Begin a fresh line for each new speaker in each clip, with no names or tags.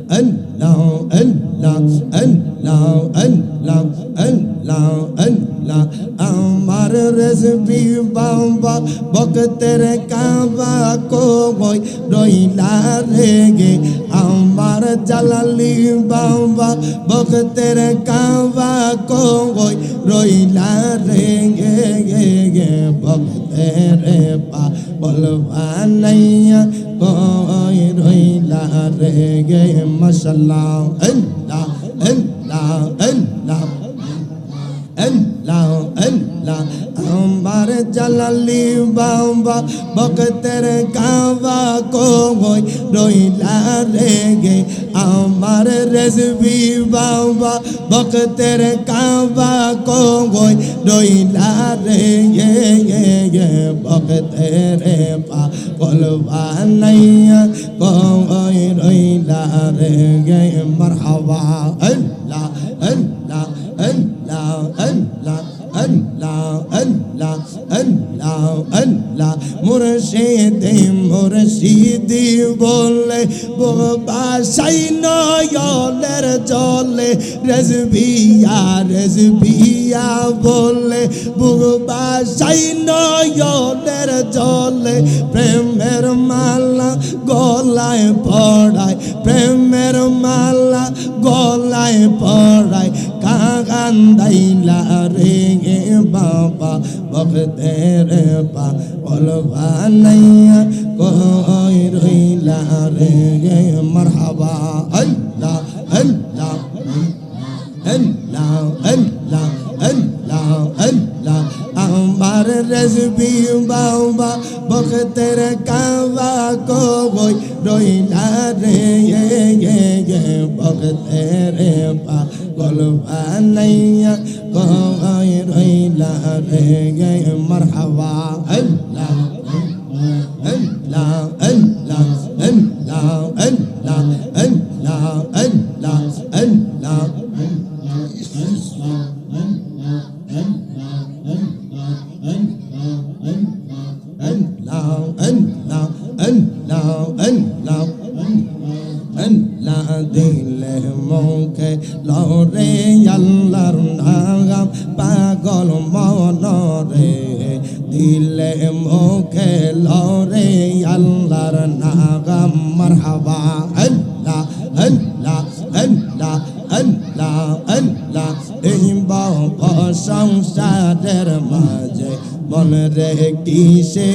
আল্লাহ আল্লাহ আল্লাহ আল্লাহ আল্লাহ আল্লাহ আমার রেজবি বাবা বকতের কাবা কই রইলা রেগে আমার জালালি বাবা বকতের কাবা কই রইলা রেগে গে বকতের পা বলবা নাইয়া কই রইলা রেগে মাশাআল্লাহ আল্লাহ আল্লাহ আল্লাহ আল্লাহ আল্লাহ আমার জালালি বাবা বকতের কাবা কই রইলা রেগে আমার রেজবি বাবা বকতের কাবা কই রইলা রেগে গে বকতের পা বলবা নাইয়া কই রইলা রেগে মারহাবা আল্লাহ আল্লাহ আল্লাহ আল্লাহ আল্লাহ আল্লাহ আল্লাহ আল্লাহ মুর্শিদে মুর্শিদি বলে বাসাই নয়নের জলে রেজবিয়া রেজবিয়া বলে বাসাই নয়নের জলে প্রেমের মালা গলায় পড়ায় প্রেমের মালা গলায় পড়ায় কাগান্দাইলা রে বাবা বকতের পা বলবা নাইয়া কই রইলা রে মারহাবা আল্লাহ আল্লাহ আল্লাহ আল্লাহ আল্লাহ আল্লাহ আমার রেজবি বাবা বকতের কাবা কই রইলা রে বকতের পা বলবা নাইয়া কই রইলা রে মারহাবা আল্লাহ আল্লাহ আল্লাহ আল্লাহ আল্লাহ আল্লাহ আল্লাহ আল্লাহ আল্লাহ দিলে মুখে লরে আল্লাহর নাম পাগল মনরে দিলে মুখে লরে আল্লাহর নাম মারহাবা আল্লাহ আল্লাহ আল্লাহ আল্লাহ আল্লাহ এই বাবা সংসারের মাঝে মন রে কিসে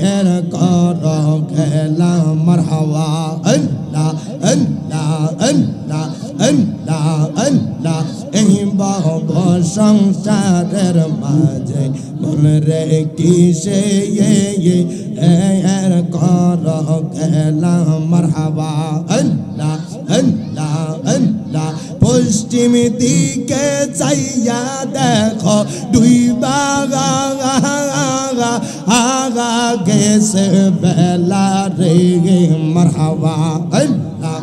এর কর খেলা মারহাবা আল্লাহ আল্লাহ আল্লাহ আল্লাহ আল্লাহ এই বাবা সংসারের মাঝে মন রে কিসে এর কর খেলা মারহাবা আল্লাহ আল্লাহ আল্লাহ পশ্চিম দিকে চাইয়া দেখো দুই বাগা আগা গেছে বেলা রে মারহাবা আল্লাহ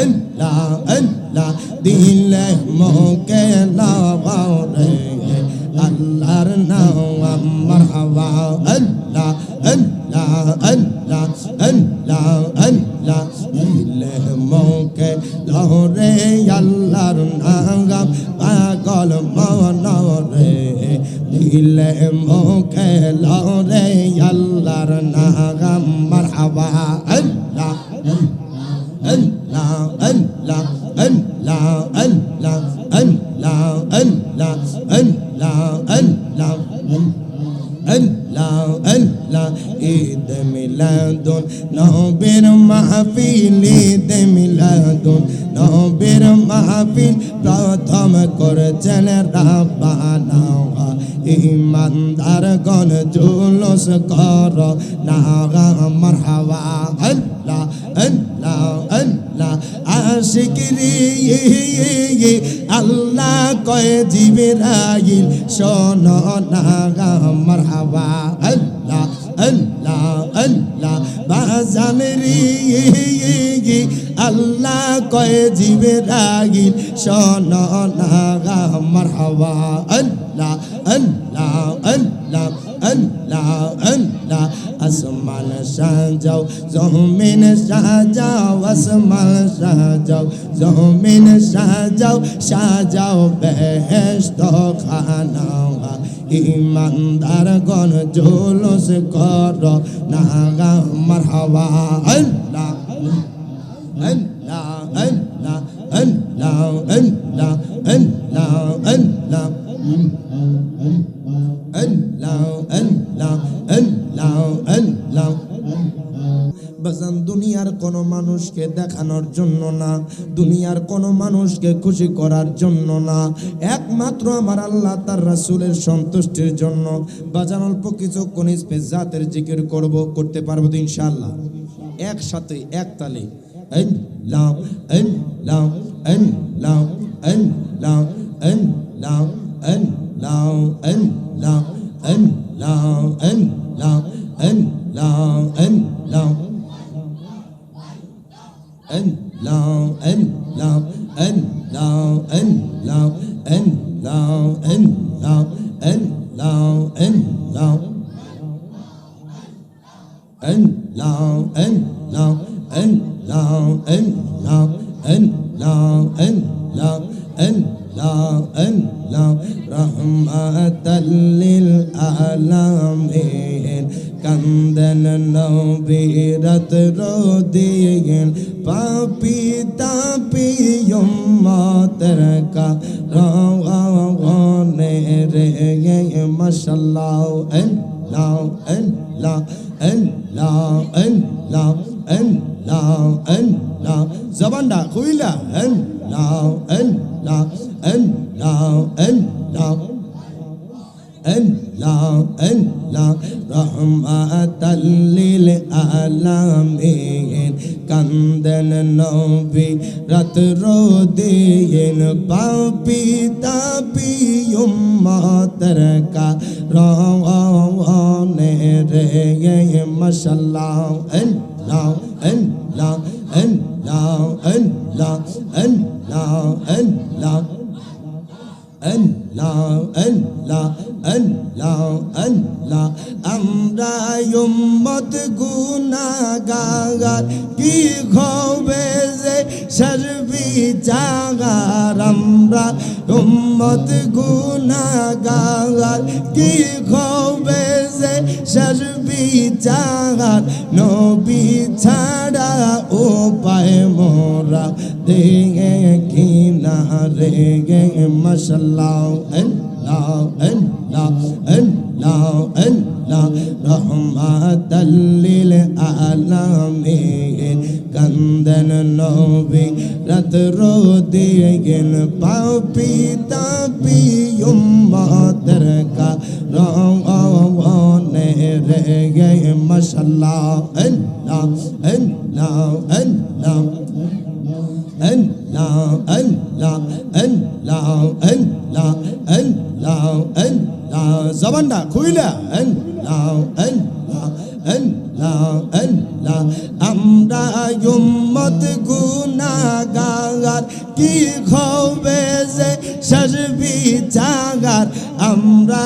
আল্লাহ আল্লাহ দিলে মোকে লাগাও রে আল্লাহর নাম মারহাবা আল্লাহ আল্লাহ আল্লাহ আল্লাহ আল্লাহ দিলে মোকে লাও রে আল্লাহর নাম পাগল মনরে দিলে মোকে লাও রে আল্লাহর নাম মারহাবা আল্লাহ আল্লাহ আল্লাহ আল্লাহ আল্লাহ আল্লাহ আল্লাহ আল্লাহ আল্লাহ আল্লাহ আল্লাহ ঈদ মিলাদুন নবীর মাহফিল ঈদ মিলাদুন নবীর মাহফিল প্রথম করেছেন রাব্বানা ইমানদার গণ জুলুস কর না মারহাবা আল্লাহ আল্লাহ আল্লাহ আশিকরি আল্লাহ কয় জিবরাইল শোনো না মারহাবা আল্লাহ আল্লাহ আল্লাহ বাজানরি আল্লাহ কয় জিবরাইল শোনো না মারহাবা আল্লাহ আল্লাহ আল্লাহ আল্লাহ আল্লাহ আসমান সাজাও জমিন সাজাও আসমান সাজাও জমিন সাজাও সাজাও বেহেশত খানা ইমানদার গণ জুলুস কর না মারহাবা আল্লাহ আল্লাহ আল্লাহ আল্লাহ আল্লাহ আল্লাহ আল্লাহ আল্লাহ আল্লাহ আল্লাহ আল্লাহ বাজান দুনিয়ার কোন মানুষকে দেখানোর জন্য না, দুনিয়ার কোন মানুষকে খুশি করার জন্য না, একমাত্র আমার আল্লাহ তার রাসূলের সন্তুষ্টির জন্য। বাজান অল্প কিছুক্ষণ জাতের জিকির করব, করতে পারবো তো ইনশাআল্লাহ? একসাথে এক তালে আল্লাহ আল্লাহ আল্লাহ আল্লাহ আল্লাহ আল্লাহ আল্লাহ আল্লাহ আল্লাহ আল্লাহ আল্লাহ Allah, Allah, Allah, Allah, Allah, Allah, Allah, Allah, Allah, Allah, Allah, Allah, Allah, Allah, Allah, rahmatan lil alamin কান্দন নবীরত রোদিয়েন পাপি তাপি উম্মতের কা রাওয়ানে রে মাশাআল্লাহ আল্লাহ আল্লাহ আল্লাহ আল্লাহ আল্লাহ আল্লাহ জবানটা খুইলা আল্লাহ আল্লাহ আল্লাহ আল্লাহ Allah, Allah, rahmatan lil alamin kandan nabi rat rodiyen papi tapi ummatar ka rawane re mashallah Allah Allah Allah Allah Allah Allah Allah, Allah, Allah, Allah, আমরা উম্মত গুনাহগার কি হবে যে সর্ববিচার আমরা উম্মত গুনাহগার কি হবে যে সর্ববিচার নবী ছাড়া উপায় মোরা দেখি না রে মাশাআল্লাহ Allah Allah Allah Allah rahmatan lil alamin kandan nabi rat rodiyen papi tapi ummatar ka rawane re mashallah Allah Allah Allah Allah Allah Allah Allah Allah Allah জবানটা খুইলা Allah Allah Allah Allah আমরা উম্মত গুনাহগার কি হবে যে সর্ববিচার আমরা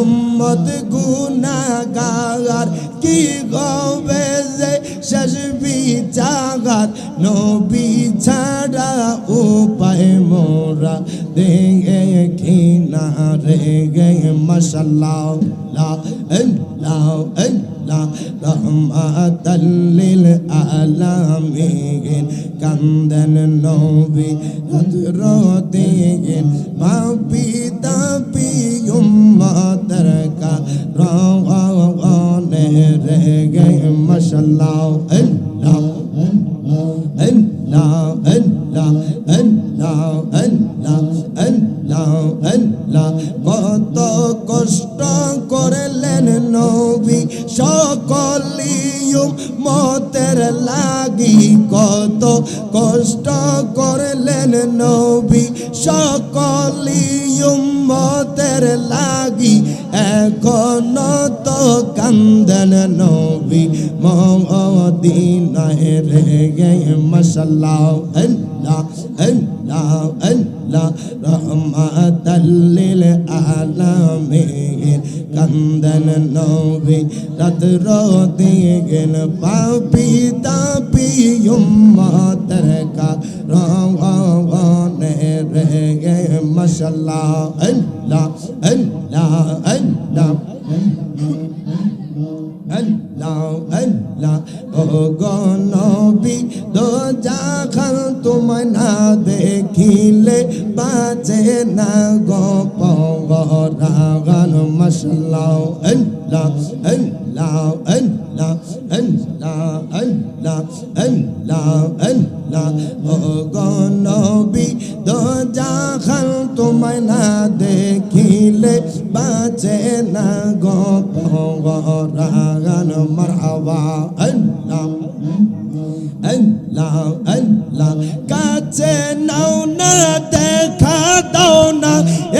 উম্মত গুনাহগার কি হবে যে সর্ববিচার নবী ছাড়া উপায় মোরা দেখি না রে মাশাআল্লাহ Allah Allah rahmatan lil alamin kandan nabi rodiyen papi tapi ummatar ka rawane re mashallah Allah Allah Allah Allah Allah Allah Allah কত কষ্ট করলেন নবী সকল উম্মতের লাগি কত কষ্ট করলেন নবী সকল উম্মতের লাগি এখনো তো কান্দন নবী মদিনায় রে মাশাআল্লাহ আল্লাহ আল্লাহ আল্লাহ রহমাতাল লিল আলামিন কান্দন নবী রাত রোতে গেল পাপি তাপি উম্মতের কা রওয়ানে রে মাশাআল্লাহ আল্লাহ আল্লাহ আল্লাহ আল্লাহ আল্লাহ ও গো নবী দো জাখান তোমায় না দেখিলে বাঁচে না গো পরাগান মাশাআল্লাহ আল্লাহ আল্লাহ আল্লাহ আল্লাহ আল্লাহ আল্লাহ আল্লাহ ও গো নবী দো জাখান তোমায় না দেখিলে বাঁচে না গো পরাগান মারহাবা আল্লাহ আল্লাহ আল্লাহ কাছে নাও না দেখা দাও না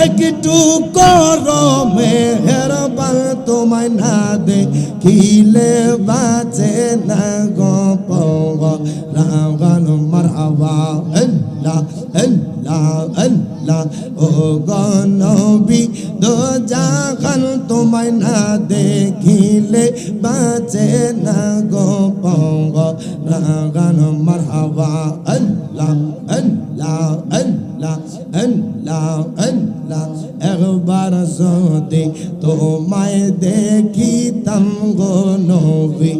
একটু করো মেহেরবান তোমায় না দেখিলে বাঁচে না গো পরাগান মারহাবা আল্লাহ আল্লাহ আল্লাহ ও গো নবী দো জাখান তোমায় না দেখিলে বাঁচে না গো পরাগান মারহাবা আল্লাহ আল্লাহ আল্লাহ আল্লাহ আল্লাহ একবার যদি তোমায় দেখিতাম গো নবী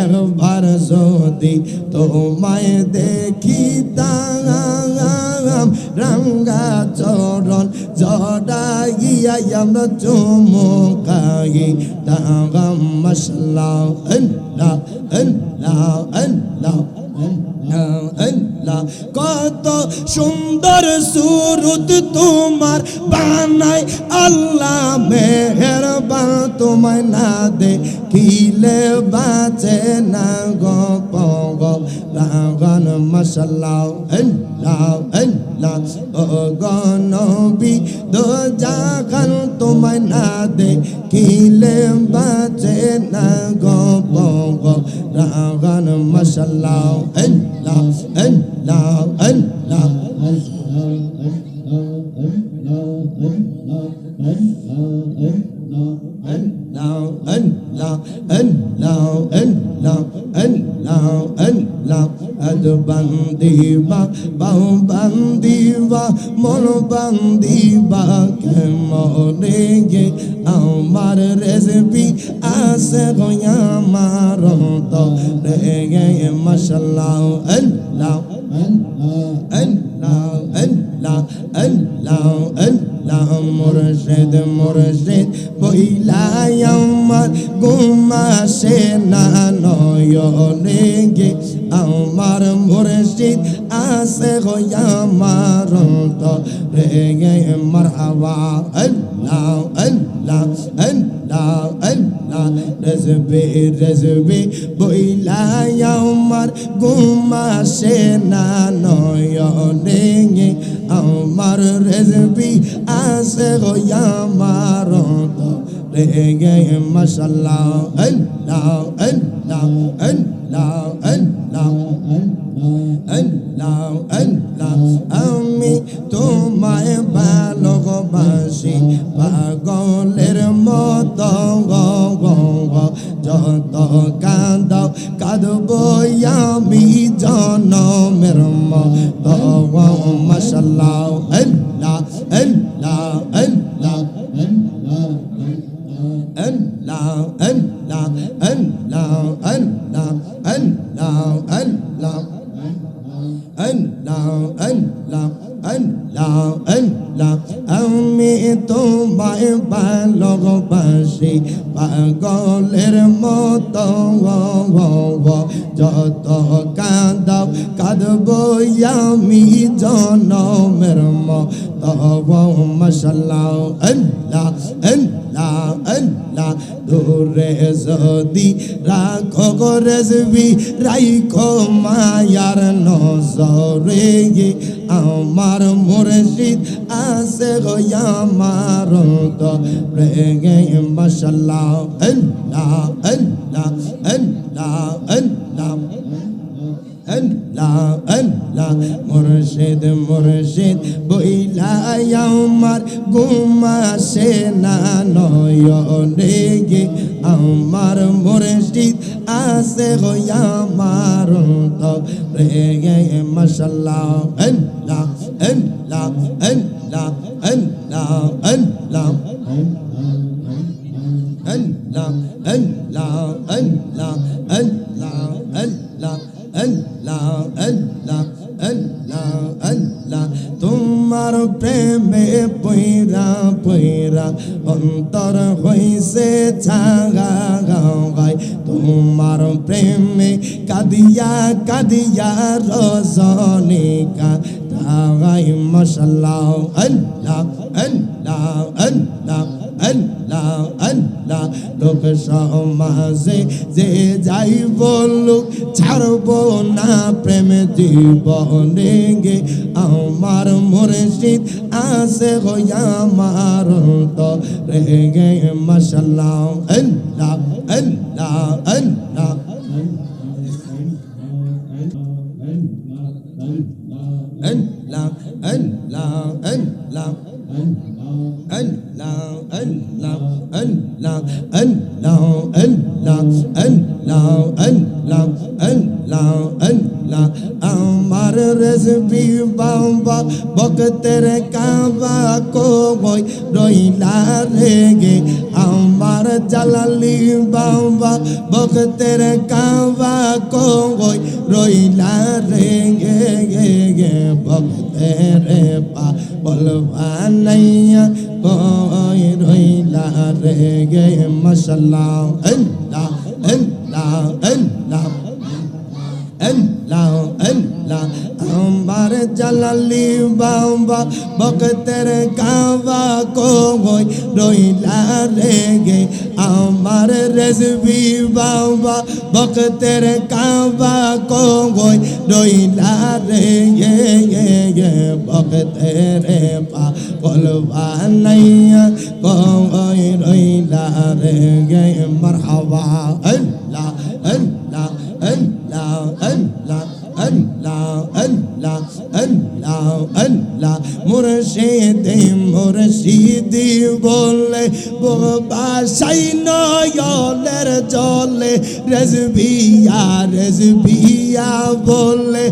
একবার যদি তোমায় দেখিতাম রঙ্গা চরণ জড়াইয়া আমরা চুমুকাই তাগাম মাশাআল্লাহ আল্লাহ আল্লাহ আল্লাহ আল্লাহ কত সুন্দর সুরত তোমার বানাই আল্লাহ মেহেরবান তোমায় না দেখিলে বাঁচে না গো পরাগান মাশাআল্লাহ আল্লাহ আল্লাহ ও গো নবী দো জাখান তোমায় না দেখিলে বাঁচে না গো পরাগান মাশাআল্লাহ আল্লাহ আল্লাহ আল্লাহ বন্দিবা বাহু বন্দিবা মন বন্দিবা কেমনে গে আমার রেসিপি আছে গোয়া আমার তো রে গে মাশাআল্লাহ আল্লাহ আল্লাহ আল্লাহ আল্লাহ আল্লাহ মুর্শিদ মুর্শিদ বইলাই আমার ঘুমাসে না নয়নে গে আমার মুর্শিদ আছে গো আমার তো রে গে মারহাবা আল্লাহ আল্লাহ আল্লাহ আল্লাহ রেজবে রেজবে বইলাই আমার ঘুমাসে না নয়নে গে আমার রেজবি আছে গো আমার তো রে গে মাশাআল্লাহ আল্লাহ আল্লাহ আল্লাহ আল্লাহ আল্লাহ আল্লাহ আমি তোমায় ভালোবাসি পাগলের মতো যত কাঁদাও কাঁদবো আমি জনমের মতো মাশাআল্লাহ আল্লাহ আল্লাহ আল্লাহ আল্লাহ আল্লাহ আল্লাহ আল্লাহ আল্লাহ আল্লাহ আল্লাহ আল্লাহ আল্লাহ আল্লাহ আমি তোমায় ভালোবাসি পাগলের মতো যত কাঁদাও কাঁদবো আমি জনমের মতো মাশাআল্লাহ আল্লাহ আল্লাহ আল্লাহ দূরে যদি রাখো গো রেজবি রাইখো মায়ার নজরে আমার মুর্শিদ আছে গো আমার রেগে মাশাআল্লাহ আল্লাহ আল্লাহ আল্লাহ আল্লাহ আল্লাহ আল্লাহ মুর্শিদ মুর্শিদ বইলাই আমার ঘুমাসে না নয়নে গে আমার মুর্শিদ আছে গো আমার রেগে মাশাআল্লাহ আল্লাহ আল্লাহ আল্লাহ আল্লাহ আল্লাহ আল্লাহ আল্লাহ আল্লাহ আল্লাহ আল্লাহ আল্লাহ আল্লাহ আল্লাহ আল্লাহ তোমার প্রেমে পয়রা পয়রা অন্তর হইছে ছাগা গায় তোমার প্রেমে কাদিয়া কাদিয়া রজনীকা তাগাই মাশাআল্লাহ আল্লাহ আল্লাহ আল্লাহ আল্লাহ আল্লাহ লোক সমাজে যে যাই বলুক ছাড়বো না প্রেম জীবনে গে আমার মুর্শিদ আছে গো আমার তো রেগে মাশাআল্লাহ আল্লাহ আল্লাহ আল্লাহ আল্লাহ আল্লাহ আল্লাহ Allah, Allah, Allah, Allah, Allah, Allah, Allah, Allah, Allah, আমার রেসবি বাবা বকতের কাবা কই রইলা রেগে আমার জালালি বাবা বকতের কাবা কই রইলা রেগে গে বকতের পা বলবা নাইয়া কই রইলা রেগে মাশাআল্লাহ আল্লাহ আল্লাহ আল্লাহ আল্লাহ আল্লাহ আমার জালালি বাবা বকতের কাবা কই রইলা রেগে আমার রেজবি বাবা বকতের কাবা কই রইলা রেগে বকতের পা বলবা নাইয়া কই রইলা রেগে মারহাবা আল্লাহ আল্লাহ আল্লাহ আল্লাহ আল্লাহ আল্লাহ আল্লাহ আল্লাহ মুর্শিদে মুর্শিদি বলে বাসাই নয়নের জলে রেজবিয়া রেজবিয়া বলে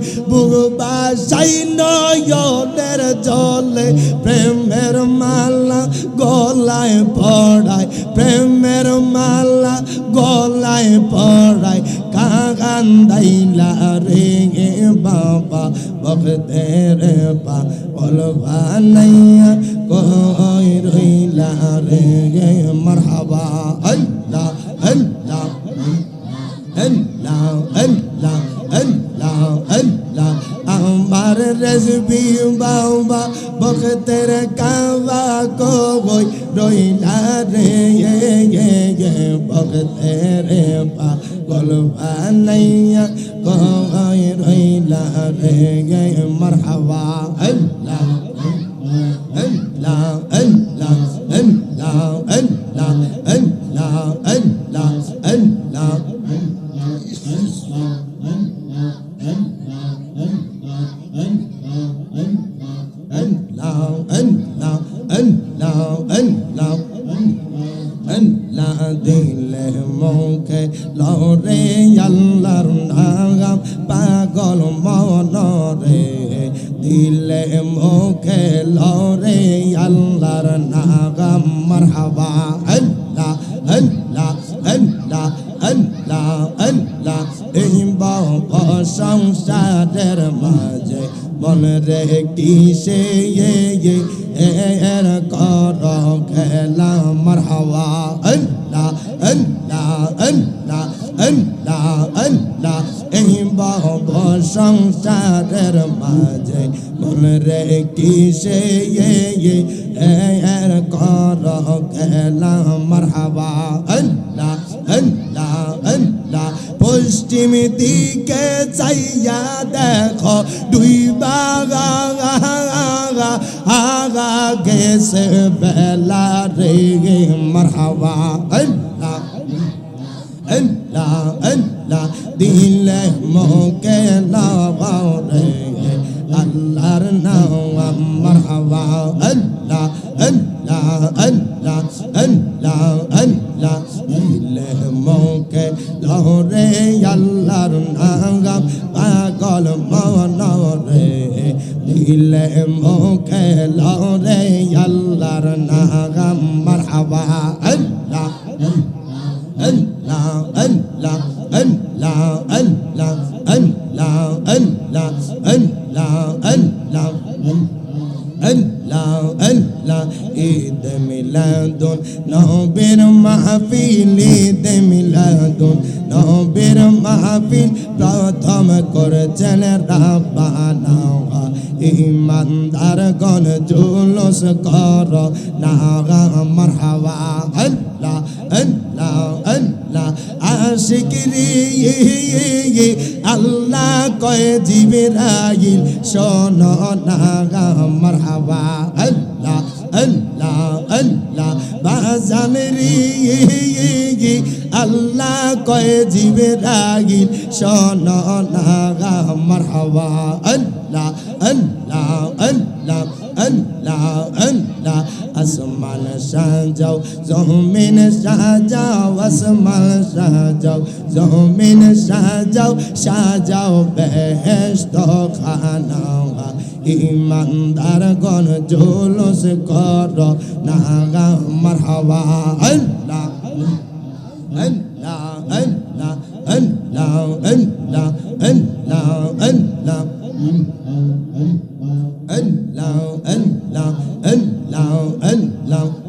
বাসাই নয়নের জলে প্রেমের মালা গলায় পড়ায় প্রেমের মালা গলায় পড়ায় কাগান্দাইলা রেগে বাবা বকতের পা বলবা নাইয়া কই রইলা রেগে মারহাবা আল্লাহ আল্লাহ আল্লাহ আল্লাহ আল্লাহ আল্লাহ আমার রেজবি বাবা বকতের কাবা কই রইলা রেগে বকতের পা বলবা নাইয়া কই রইলা রেগে মারহাবা আল্লাহ আল্লাহ আল্লাহ আল্লাহ আল্লাহ আল্লাহ আল্লাহ আল্লাহ আল্লাহ দিলে মুখে লরে আল্লাহর নাম পাগল মনরে দিলে মুখে লরে আল্লাহর নাম মারহাবা আল্লাহ আল্লাহ আল্লাহ আল্লাহ আল্লাহ এই বাবা সংসারের মাঝে মন রে কিসে এর কর খেলা মারহাবা আল্লাহ আল্লাহ আল্লাহ আল্লাহ আল্লাহ এই বাবা সংসারের মাঝে মন রে কিসে এর কর খেলা মারহাবা আল্লাহ আল্লাহ আল্লাহ পশ্চিম দিকে চাইয়া দেখো ডুইবা আগা গেছে বেলা রে মারহাবা আল্লাহ আল্লাহ আল্লাহ দিলে মোকে লাগাও রে আল্লাহর নাম মারহাবা আল্লাহ আল্লাহ আল্লাহ আল্লাহ আল্লাহ দিলে মোকে লাগাও রে আল্লাহর নাম পাগল মওলা রে দিলে মোকে লাগাও রে আল্লাহর নাম মারহাবা আল্লাহ Allah, Allah, Allah, Allah, Allah, Allah, Allah, Allah, Allah, Allah, Eid Miladun, Nobir Mahfil, Eid Miladun, Nobir Mahfil, Pratham korchen Rabbana, Imandar gon julus karo, Naga marhaba, Allah, Allah, Allah, Ashikri, Allah koye Jibril, shono naga marhaba, Allah, Allah, Allah, Bazanri, Allah koye Jibril, shono naga marhaba, Allah, Allah, Allah, Allah, Allah, আসমান সাজাও জমিন সাজাও আসমান সাজাও জমিন সাজাও সাজাও বেহেশত খানা ইমানদার গণ জুলুস করো নাগা মারহাবা আল্লাহ আল্লাহ আল্লাহ আল্লাহ আল্লাহ আল্লাহ আল্লাহ Allah, Allah, Allah, Allah.